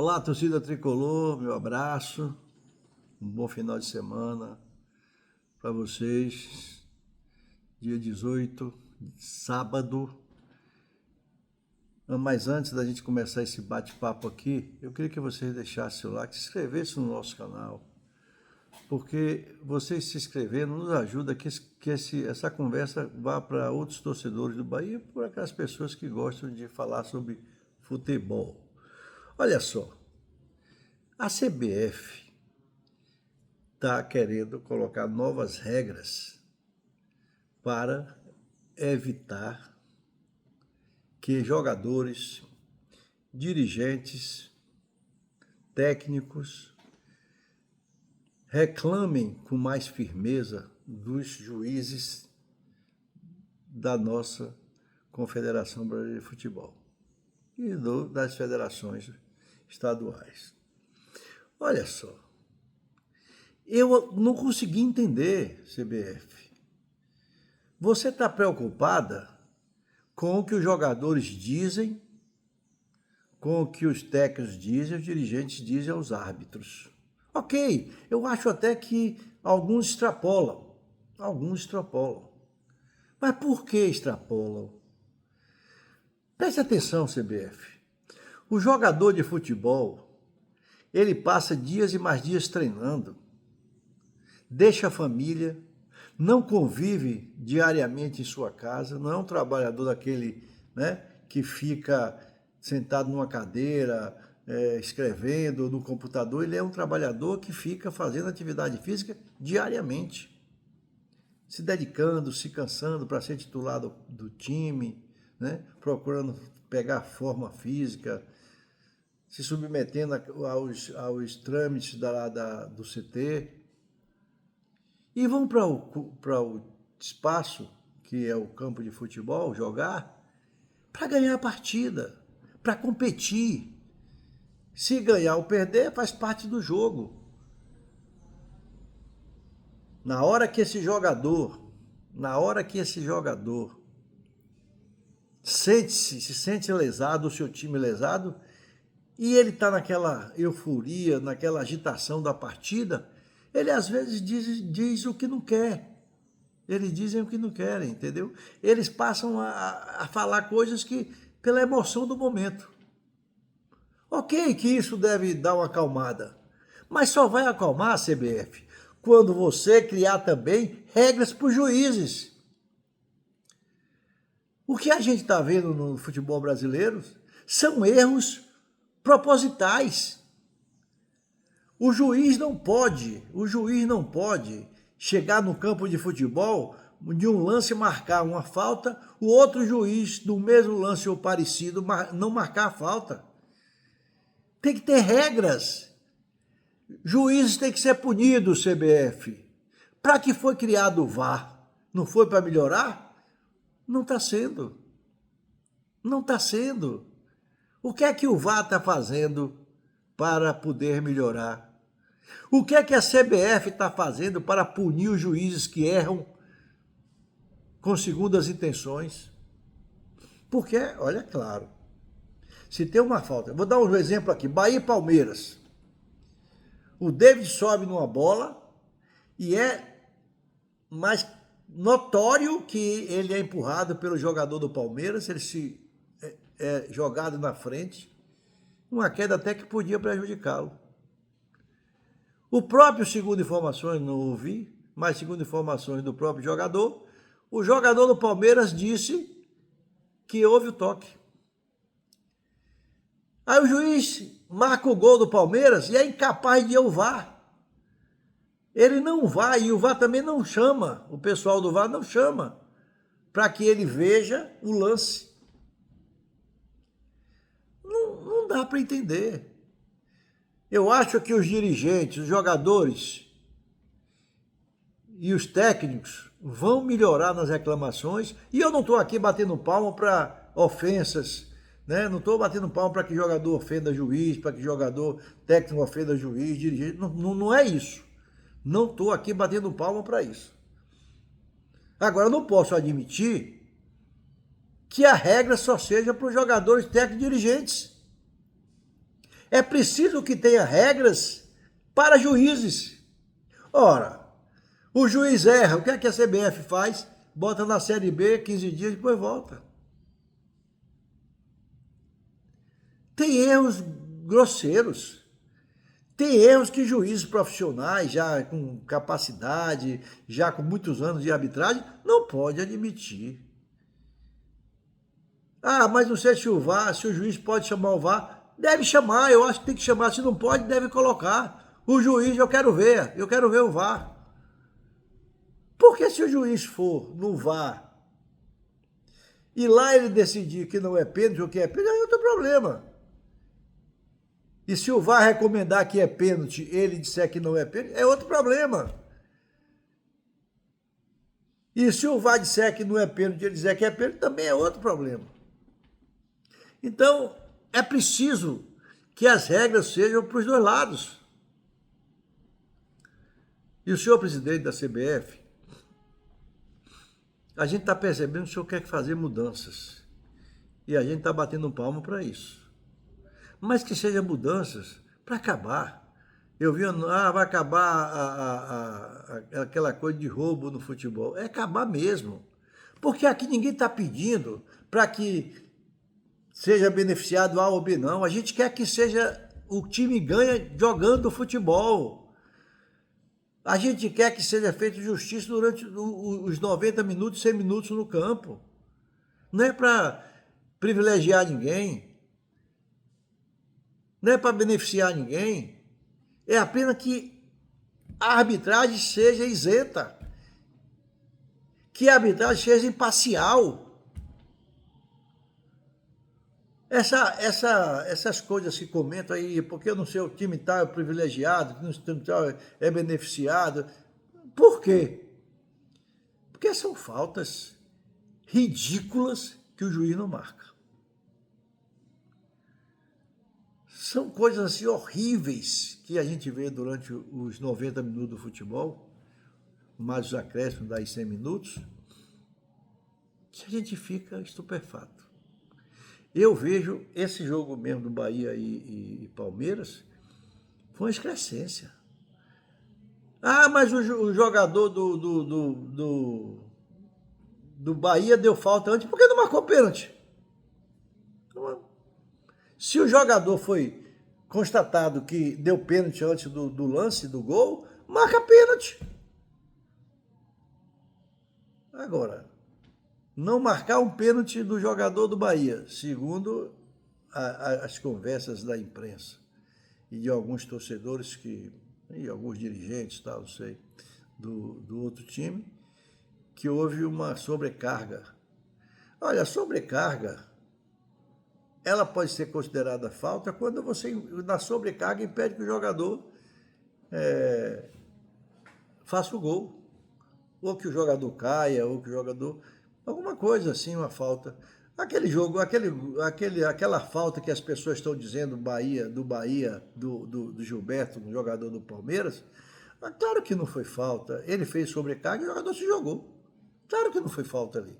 Olá, torcida tricolor, meu abraço, um bom final de semana para vocês. Dia 18, sábado. Mas antes da gente começar esse bate-papo aqui, eu queria que vocês deixassem o like, se inscrevessem no nosso canal, porque vocês se inscrevendo nos ajuda que essa conversa vá para outros torcedores do Bahia, por aquelas pessoas que gostam de falar sobre futebol. Olha só, a CBF está querendo colocar novas regras para evitar que jogadores, dirigentes, técnicos reclamem com mais firmeza dos juízes da nossa Confederação Brasileira de Futebol e das federações estaduais. Olha só, eu não consegui entender, CBF. Você está preocupada com o que os jogadores dizem, com o que os técnicos dizem, os dirigentes dizem aos árbitros. Ok, eu acho até que alguns extrapolam. Mas por que extrapolam? Preste atenção, CBF. O jogador de futebol, ele passa dias e mais dias treinando, deixa a família, não convive diariamente em sua casa, não é um trabalhador daquele, né, que fica sentado numa cadeira, escrevendo no computador. Ele é um trabalhador que fica fazendo atividade física diariamente, se dedicando, se cansando para ser titular do time, né, procurando pegar forma física, se submetendo aos trâmites do CT. E vão para o espaço, que é o campo de futebol, jogar, para ganhar a partida, para competir. Se ganhar ou perder, faz parte do jogo. Na hora que esse jogador se sente lesado, o seu time lesado, e ele está naquela euforia, naquela agitação da partida, ele às vezes diz o que não quer. Eles dizem o que não querem, entendeu? Eles passam a falar coisas que, pela emoção do momento. Ok, que isso deve dar uma acalmada, mas só vai acalmar a CBF quando você criar também regras para os juízes. O que a gente está vendo no futebol brasileiro são erros propositais. O juiz não pode chegar no campo de futebol, de um lance marcar uma falta, o outro juiz do mesmo lance ou parecido não marcar a falta. Tem que ter regras. Juízes têm que ser punidos, CBF. Para que foi criado o VAR? Não foi para melhorar? Não está sendo. O que é que o VAR está fazendo para poder melhorar? O que é que a CBF está fazendo para punir os juízes que erram com segundas intenções? Porque, olha, claro, se tem uma falta, vou dar um exemplo aqui, Bahia e Palmeiras. O David sobe numa bola e é mais notório que ele é empurrado pelo jogador do Palmeiras, ele é jogado na frente, uma queda até que podia prejudicá-lo. O próprio, segundo informações, não ouvi, mas segundo informações do próprio jogador, o jogador do Palmeiras disse que houve o toque. Aí o juiz marca o gol do Palmeiras e é incapaz de ir ao VAR. Ele não vai, e o VAR também não chama, o pessoal do VAR não chama, para que ele veja o lance. Não dá para entender. Eu acho que os dirigentes, os jogadores e os técnicos vão melhorar nas reclamações, e eu não estou aqui batendo palma para ofensas, né? Não estou batendo palma para que jogador ofenda juiz, para que jogador técnico ofenda juiz, dirigente, não é isso. Não estou aqui batendo palma para isso. Agora, eu não posso admitir que a regra só seja para os jogadores técnicos e dirigentes. É preciso que tenha regras para juízes. Ora, o juiz erra, o que é que a CBF faz? Bota na Série B 15 dias e depois volta. Tem erros grosseiros. Tem erros que juízes profissionais, já com capacidade, já com muitos anos de arbitragem, não pode admitir. Ah, mas não sei se o VAR, se o juiz pode chamar o VAR. Deve chamar, eu acho que tem que chamar. Se não pode, deve colocar. O juiz, eu quero ver o VAR. Porque se o juiz for no VAR e lá ele decidir que não é pênalti ou que é pênalti, aí é outro problema. E se o VAR recomendar que é pênalti, ele disser que não é pênalti, é outro problema. E se o VAR disser que não é pênalti, ele disser que é pênalti, também é outro problema. Então, é preciso que as regras sejam para os dois lados. E o senhor presidente da CBF, a gente está percebendo que o senhor quer fazer mudanças. E a gente está batendo palmo para isso. Mas que sejam mudanças para acabar. Eu vi, vai acabar aquela coisa de roubo no futebol. É acabar mesmo. Porque aqui ninguém está pedindo para que seja beneficiado A ou B, não. A gente quer que seja o time ganha jogando futebol. A gente quer que seja feita justiça durante os 90 minutos, 100 minutos no campo. Não é para privilegiar ninguém. Não é para beneficiar ninguém. É apenas que a arbitragem seja isenta. Que a arbitragem seja imparcial. Essas coisas que comentam aí, porque eu não sei, o time tal é privilegiado, o time tal é beneficiado. Por quê? Porque são faltas ridículas que o juiz não marca. São coisas assim horríveis que a gente vê durante os 90 minutos do futebol, mais os acréscimos das 100 minutos, que a gente fica estupefato. Eu vejo esse jogo mesmo do Bahia e Palmeiras, foi uma excrescência. Ah, mas o jogador do Bahia deu falta antes, por que não marcou pênalti? Se o jogador foi constatado que deu pênalti antes do lance, do gol, marca pênalti. Agora, não marcar um pênalti do jogador do Bahia, segundo as conversas da imprensa e de alguns torcedores e alguns dirigentes, não sei, do outro time, que houve uma sobrecarga. Olha, a sobrecarga, ela pode ser considerada falta quando você, na sobrecarga, impede que o jogador faça o gol. Ou que o jogador caia, ou que o jogador... Alguma coisa assim, uma falta. Aquele jogo, aquela falta que as pessoas estão dizendo do Gilberto, do jogador do Palmeiras, claro que não foi falta. Ele fez sobrecarga e o jogador se jogou. Claro que não foi falta ali.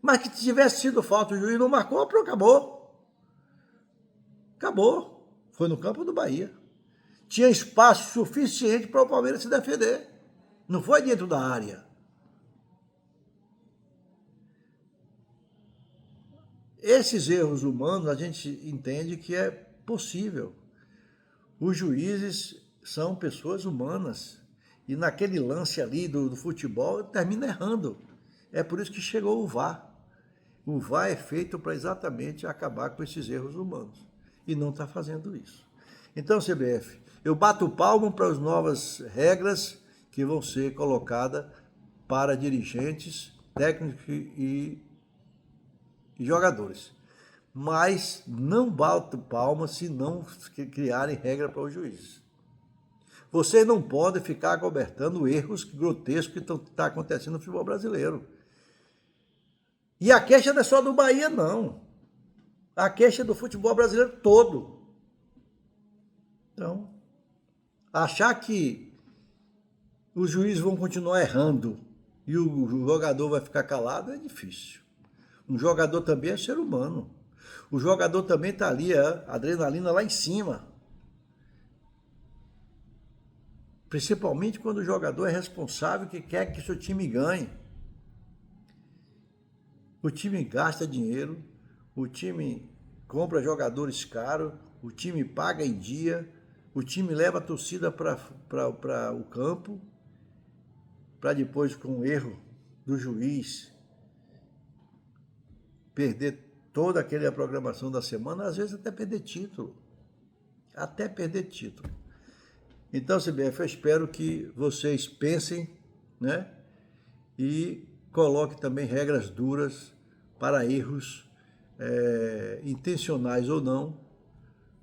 Mas que tivesse sido falta, o juiz não marcou, acabou. Acabou. Foi no campo do Bahia. Tinha espaço suficiente para o Palmeiras se defender. Não foi dentro da área. Esses erros humanos a gente entende que é possível. Os juízes são pessoas humanas. E naquele lance ali do futebol, termina errando. É por isso que chegou o VAR. O VAR é feito para exatamente acabar com esses erros humanos. E não está fazendo isso. Então, CBF, eu bato palmo para as novas regras que vão ser colocadas para dirigentes, técnicos e jogadores. Mas não bato palma se não criarem regra para os juízes. Vocês não podem ficar cobertando erros grotescos que estão acontecendo no futebol brasileiro. E a queixa não é só do Bahia, não. A queixa é do futebol brasileiro todo. Então, achar que os juízes vão continuar errando e o jogador vai ficar calado é difícil. Um jogador também é ser humano. O jogador também está ali, a adrenalina lá em cima. Principalmente quando o jogador é responsável que quer que seu time ganhe. O time gasta dinheiro, o time compra jogadores caros, o time paga em dia, o time leva a torcida para o campo, para depois, com o erro do juiz, perder toda aquela programação da semana, às vezes até perder título. Até perder título. Então, CBF, eu espero que vocês pensem, né? E coloquem também regras duras para erros intencionais ou não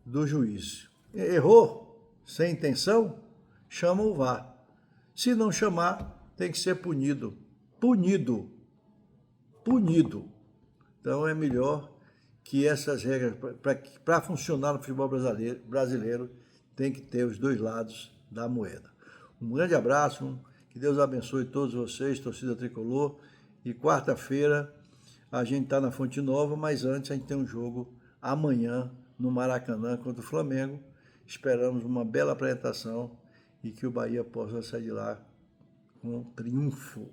do juiz. Errou sem intenção? Chama o VAR. Se não chamar, tem que ser punido. Punido. Punido. Então é melhor que essas regras, para funcionar no futebol brasileiro, tem que ter os dois lados da moeda. Um grande abraço, que Deus abençoe todos vocês, torcida tricolor. E quarta-feira a gente está na Fonte Nova, mas antes a gente tem um jogo amanhã no Maracanã contra o Flamengo. Esperamos uma bela apresentação e que o Bahia possa sair de lá com triunfo.